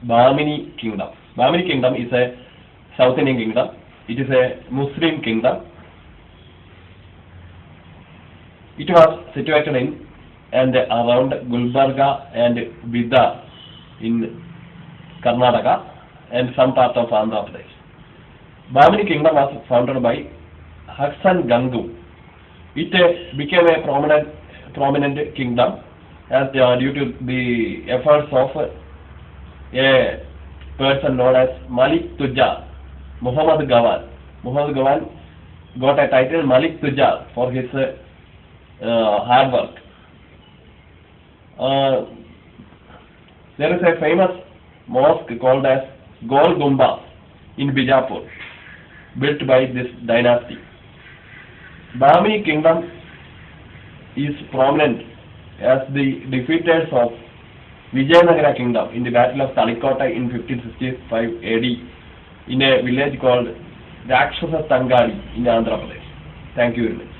Bahmani kingdom. Bahmani kingdom is a South Indian kingdom. It is a Muslim kingdom. It was situated in and around Gulbarga and Bidar in Karnataka and some part of Andhra Pradesh. Bahmani kingdom was founded by Hassan Gangu. It became a prominent kingdom as due to the efforts of a person known as Malik Tujjar, Muhammad Gawan. Muhammad Gawan got a title Malik Tujjar for his hard work. There is a famous mosque called as Gol Gumbaz in Bijapur, built by this dynasty. Bahmani kingdom is prominent as the defeaters of Vijayanagara kingdom in the Battle of Talikota in 1565 AD in a village called Rakshasa Tangali in Andhra Pradesh. Thank you very much.